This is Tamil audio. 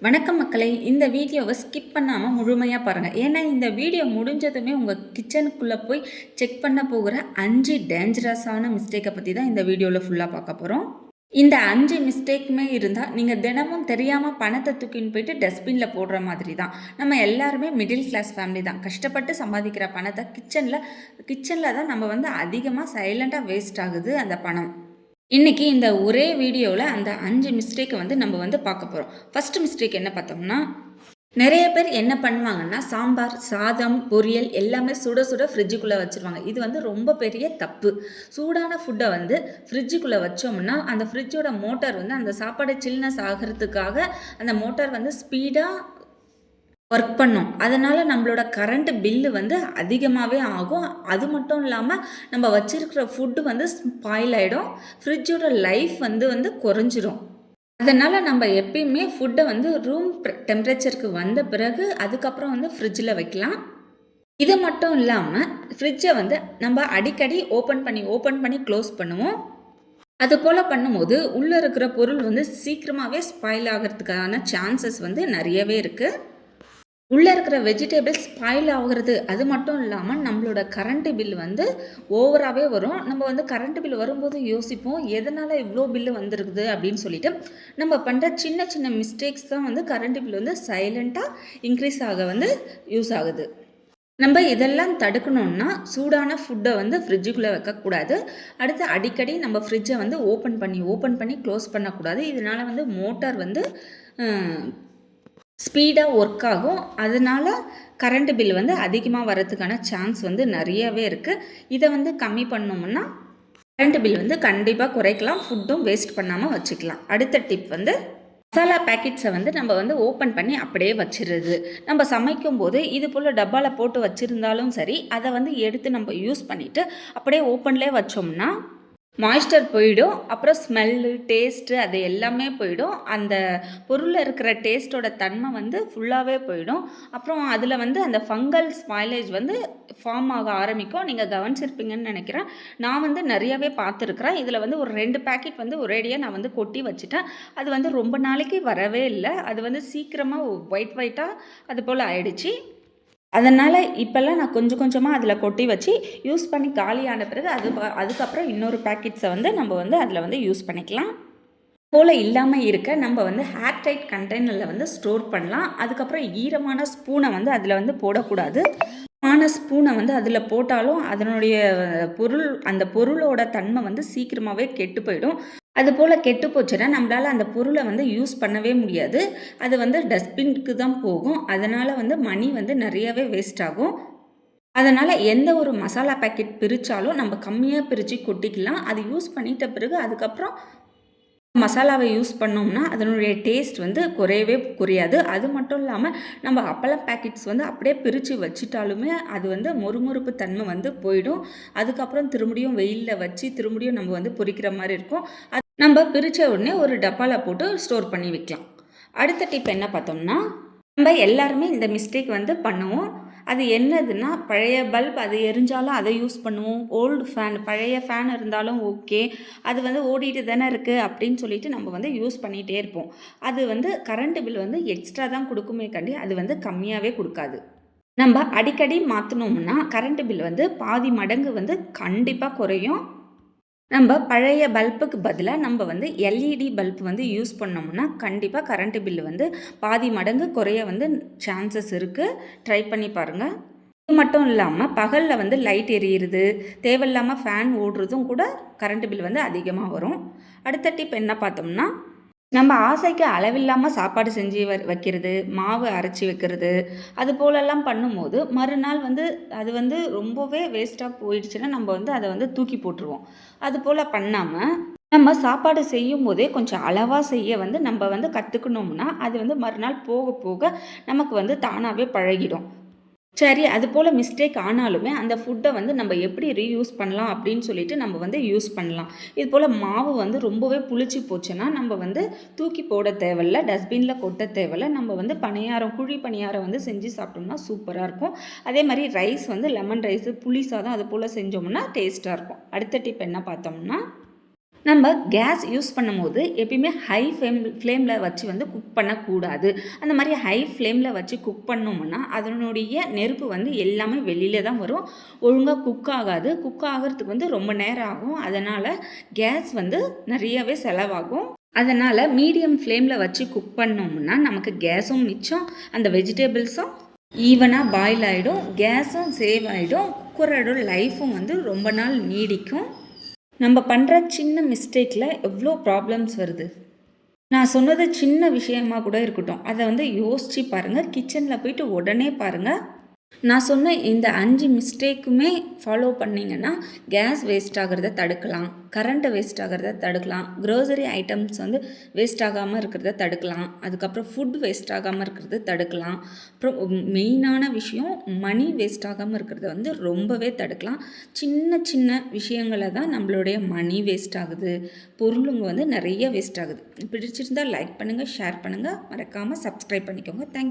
வணக்கம் மக்களே, இந்த வீடியோவை ஸ்கிப் பண்ணாமல் முழுமையாக பாருங்கள். ஏன்னா இந்த வீடியோ முடிஞ்சதுமே உங்கள் கிச்சனுக்குள்ளே போய் செக் பண்ண போகிற 5 டேஞ்சரஸான மிஸ்டேக்கை பற்றி தான் இந்த வீடியோவில் ஃபுல்லாக பார்க்க போகிறோம். இந்த 5 மிஸ்டேக்குமே இருந்தால் நீங்கள் தினமும் தெரியாமல் பணத்தை தூக்கின்னு போயிட்டு டஸ்ட்பினில் போடுற மாதிரி தான். நம்ம எல்லாருமே மிடில் கிளாஸ் ஃபேமிலி தான். கஷ்டப்பட்டு சம்பாதிக்கிற பணத்தை கிச்சனில் தான் நம்ம அதிகமாக சைலண்ட்டாக வேஸ்ட் ஆகுது அந்த பணம். இன்றைக்கி இந்த ஒரே வீடியோவில் அந்த 5 மிஸ்டேக்கை நம்ம பார்க்க போகிறோம். ஃபஸ்ட்டு மிஸ்டேக் என்ன பார்த்தோம்னா, நிறைய பேர் என்ன பண்ணுவாங்கன்னா, சாம்பார், சாதம், பொரியல் எல்லாமே சுட சுட ஃப்ரிட்ஜுக்குள்ளே வச்சுருவாங்க. இது ரொம்ப பெரிய தப்பு. சூடான ஃபுட்டை ஃப்ரிட்ஜுக்குள்ளே வச்சோம்னா அந்த ஃப்ரிட்ஜோட மோட்டார் அந்த சாப்பாடு சில்னஸ் ஆகிறதுக்காக அந்த மோட்டார் ஸ்பீடாக ஒர்க் பண்ணும். அதனால் நம்மளோட கரண்ட் பில்லு அதிகமாகவே ஆகும். அது மட்டும் இல்லாமல் நம்ம வச்சுருக்கிற ஃபுட்டு ஸ்பாயில் ஆகிடும். ஃப்ரிட்ஜோட லைஃப் குறைஞ்சிரும். அதனால் நம்ம எப்பயுமே ஃபுட்டை ரூம் டெம்பரேச்சருக்கு வந்த பிறகு அதுக்கப்புறம் ஃப்ரிட்ஜில் வைக்கலாம். இது மட்டும் இல்லாமல் ஃப்ரிட்ஜை நம்ம அடிக்கடி ஓப்பன் பண்ணி க்ளோஸ் பண்ணுவோம். அதுபோல் பண்ணும்போது உள்ளே இருக்கிற பொருள் சீக்கிரமாகவே ஸ்பாயில் ஆகிறதுக்கான சான்சஸ் நிறையவே இருக்குது. உள்ளே இருக்கிற வெஜிடபிள்ஸ் ஸ்பாயில் ஆகிறது. அது மட்டும் இல்லாமல் நம்மளோட கரண்ட்டு பில் ஓவராகவே வரும். நம்ம கரண்ட் பில் வரும்போது யோசிப்போம், எதனால் இவ்வளோ பில்லு வந்துருக்குது அப்படின்னு சொல்லிட்டு. நம்ம பண்ணுற சின்ன சின்ன மிஸ்டேக்ஸ் தான் கரண்ட் பில் சைலண்ட்டாக இன்க்ரீஸ் ஆக யூஸ் ஆகுது. நம்ம இதெல்லாம் தடுக்கணும்னா சூடான ஃபுட்டை ஃப்ரிட்ஜுக்குள்ளே வைக்கக்கூடாது. அடுத்து அடிக்கடி நம்ம ஃப்ரிட்ஜை ஓப்பன் பண்ணி க்ளோஸ் பண்ணக்கூடாது. இதனால் மோட்டார் ஸ்பீடாக ஒர்க் ஆகும். அதனால் கரண்ட் பில் அதிகமாக வரதுக்கான சான்ஸ் நிறையவே இருக்குது. இதை கம்மி பண்ணோம்னா கரண்ட் பில் கண்டிப்பாக குறைக்கலாம். ஃபுட்டும் வேஸ்ட் பண்ணாமல் வச்சுக்கலாம். அடுத்த டிப் மசாலா பேக்கெட்ஸை நம்ம ஓப்பன் பண்ணி அப்படியே வச்சிடுறது. நம்ம சமைக்கும் போது இது போல் டப்பாவில் போட்டு வச்சுருந்தாலும் சரி, அதை எடுத்து நம்ம யூஸ் பண்ணிவிட்டு அப்படியே ஓப்பன்லேயே வச்சோம்னா மாய்ஸ்டர் போயிடும். அப்புறம் ஸ்மெல்லு, டேஸ்ட்டு அது எல்லாமே போயிடும். அந்த பொருளில் இருக்கிற டேஸ்ட்டோட தன்மை ஃபுல்லாகவே போயிடும். அப்புறம் அதில் அந்த ஃபங்கல் ஸ்பாயிலேஜ் ஃபார்ம் ஆக ஆரம்பிக்கும். நீங்கள் கவனிச்சிருப்பீங்கன்னு நினைக்கிறேன். நான் நிறையாவே பார்த்துருக்குறேன். இதில் ஒரு 2 பேக்கெட் ஒரேடியாக நான் கொட்டி வச்சுட்டேன். அது ரொம்ப நாளைக்கு வரவே இல்லை. அது சீக்கிரமாக ஒயிட்டாக அது போல் ஆயிடுச்சு. அதனால் இப்போல்லாம் நான் கொஞ்சம் கொஞ்சமாக அதில் கொட்டி வச்சு யூஸ் பண்ணி காலியான பிறகு அதுக்கப்புறம் இன்னொரு பேக்கெட்ஸை நம்ம அதில் யூஸ் பண்ணிக்கலாம். போல் இல்லாமல் இருக்க நம்ம ஹேர் டைட் கண்டெய்னரில் ஸ்டோர் பண்ணலாம். அதுக்கப்புறம் ஈரமான ஸ்பூனை அதில் போடக்கூடாது. ஸ்பூனை அதில் போட்டாலும் அதனுடைய அந்த பொருளோட தன்மை சீக்கிரமாகவே கெட்டு போயிடும். அதுபோல் கெட்டு போச்சுன்னா நம்மளால் அந்த பொருளை யூஸ் பண்ணவே முடியாது. அது டஸ்ட்பின்க்கு தான் போகும். அதனால் மணி நிறையவே வேஸ்ட் ஆகும். அதனால் எந்த ஒரு மசாலா பேக்கெட் பிரித்தாலும் நம்ம கம்மியாக பிரித்து கொட்டிக்கலாம். அது யூஸ் பண்ணிட்ட பிறகு அதுக்கப்புறம் மசாலாவை யூஸ் பண்ணோம்னா அதனுடைய டேஸ்ட் குறையவே குறையாது. அது மட்டும் இல்லாமல் நம்ம அப்பளம் பேக்கெட்ஸ் அப்படியே பிரித்து வச்சிட்டாலுமே அது மொறுமொறுப்பு தன்மை போயிடும். அதுக்கப்புறம் திரும்பியும் வெயிலில் வச்சு திரும்பியும் நம்ம பொரிக்கிற மாதிரி இருக்கும். அது நம்ம பிரித்த உடனே ஒரு டப்பாவில் போட்டு ஸ்டோர் பண்ணி வைக்கலாம். அடுத்த டிப் என்ன பார்த்தோம்னா, நம்ம எல்லாருமே இந்த மிஸ்டேக் பண்ணுவோம். அது என்னதுன்னா, பழைய பல்ப் அது எரிஞ்சாலும் அதை யூஸ் பண்ணுவோம். ஓல்டு ஃபேன், பழைய ஃபேன் இருந்தாலும் ஓகே, அது ஓடிட்டு தானே இருக்குது அப்படின்னு சொல்லிட்டு நம்ம யூஸ் பண்ணிகிட்டே இருப்போம். அது கரண்ட் பில் எக்ஸ்ட்ரா தான் கொடுக்குமே கண்டி அது கம்மியாகவே கொடுக்காது. நம்ம அடிக்கடி மாற்றினோம்னா கரண்ட் பில் பாதி மடங்கு கண்டிப்பாக குறையும். நம்ம பழைய பல்புக்கு பதிலாக நம்ம எல்இடி பல்ப் யூஸ் பண்ணோம்னா கண்டிப்பாக கரண்ட் பில்லு பாதி மடங்கு குறைய சான்சஸ் இருக்குது. ட்ரை பண்ணி பாருங்கள். இது மட்டும் இல்லாமல் பகலில் லைட் எரியிறது, தேவையில்லாமல் ஃபேன் ஓடுறதும் கூட கரண்ட் பில் அதிகமாக வரும். அடுத்த டிப் என்ன பார்த்தோம்னா, நம்ம ஆசைக்கு அளவில்லாமல் சாப்பாடு செஞ்சு வைக்கிறது, மாவு அரைச்சி வைக்கிறது, அது போலெல்லாம் பண்ணும்போது மறுநாள் அது ரொம்பவே வேஸ்ட்டாக போயிடுச்சுன்னா நம்ம அதை தூக்கி போட்டுருவோம். அது போல் பண்ணாமல் நம்ம சாப்பாடு செய்யும் போதே கொஞ்சம் அளவாக செய்ய நம்ம கற்றுக்கணும்னா அது மறுநாள் போக போக நமக்கு தானாகவே பழகிடும். சரி, அது போல் மிஸ்டேக் ஆனாலுமே அந்த ஃபுட்டை நம்ம எப்படி ரீயூஸ் பண்ணலாம் அப்படின்னு சொல்லிட்டு நம்ம யூஸ் பண்ணலாம். இது போல் மாவு ரொம்பவே புளிச்சு போச்சுன்னா நம்ம தூக்கி போட தேவையில்ல, டஸ்ட்பினில் கொட்ட தேவையில்ல. நம்ம பணியாரம், குழி பணியாரம் செஞ்சு சாப்பிட்டோம்னா சூப்பராக இருக்கும். அதே மாதிரி ரைஸ் லெமன் ரைஸு, புளி சாதம் அது போல் செஞ்சோம்னா டேஸ்ட்டாக இருக்கும். அடுத்த டிப் என்ன பார்த்தோம்னா, நம்ம கேஸ் யூஸ் பண்ணும்போது எப்பயுமே ஹை ஃப்ளேமில் வச்சு வந்து குக் பண்ணக்கூடாது. அந்த மாதிரி ஹை ஃப்ளேமில் வச்சு குக் பண்ணோம்னா அதனுடைய நெருப்பு வந்து எல்லாமே வெளியில் தான் வரும். ஒழுங்காக குக் ஆகாது. குக் ஆகிறதுக்கு வந்து ரொம்ப நேரம் ஆகும். அதனால் கேஸ் வந்து நிறையவே செலவாகும். அதனால் மீடியம் ஃப்ளேமில் வச்சு குக் பண்ணோம்னா நமக்கு கேஸும் மிச்சம், அந்த வெஜிடபிள்ஸும் ஈவனாக பாயில் ஆகிடும், கேஸும் சேவ் ஆகிடும், குக்கரோட லைஃப்பும் வந்து ரொம்ப நாள் நீடிக்கும். நம்ம பண்ணுற சின்ன மிஸ்டேக்கில் எவ்வளோ ப்ராப்ளம்ஸ் வருது. நான் சொன்னது சின்ன விஷயமா கூட இருக்கட்டும், அதை வந்து யோசித்து பாருங்கள். கிச்சனில் போயிட்டு உடனே பாருங்கள். நான் சொன்ன இந்த 5 மிஸ்டேக்குமே ஃபாலோ பண்ணிங்கன்னா கேஸ் வேஸ்ட் ஆகிறத தடுக்கலாம், கரண்ட்டை வேஸ்ட் ஆகிறத தடுக்கலாம், க்ரோசரி ஐட்டம்ஸ் வந்து வேஸ்ட் ஆகாமல் இருக்கிறத தடுக்கலாம், அதுக்கப்புறம் ஃபுட் வேஸ்ட் ஆகாமல் இருக்கிறத தடுக்கலாம். அப்புறம் மெயினான விஷயம் மணி வேஸ்ட் ஆகாமல் இருக்கிறத வந்து ரொம்பவே தடுக்கலாம். சின்ன சின்ன விஷயங்களை தான் நம்மளுடைய மணி வேஸ்ட் ஆகுது, பொருளுங்க வந்து நிறைய வேஸ்ட் ஆகுது. பிடிச்சிருந்தால் லைக் பண்ணுங்கள், ஷேர் பண்ணுங்கள், மறக்காமல் சப்ஸ்கிரைப் பண்ணிக்கோங்க. தேங்க்யூ.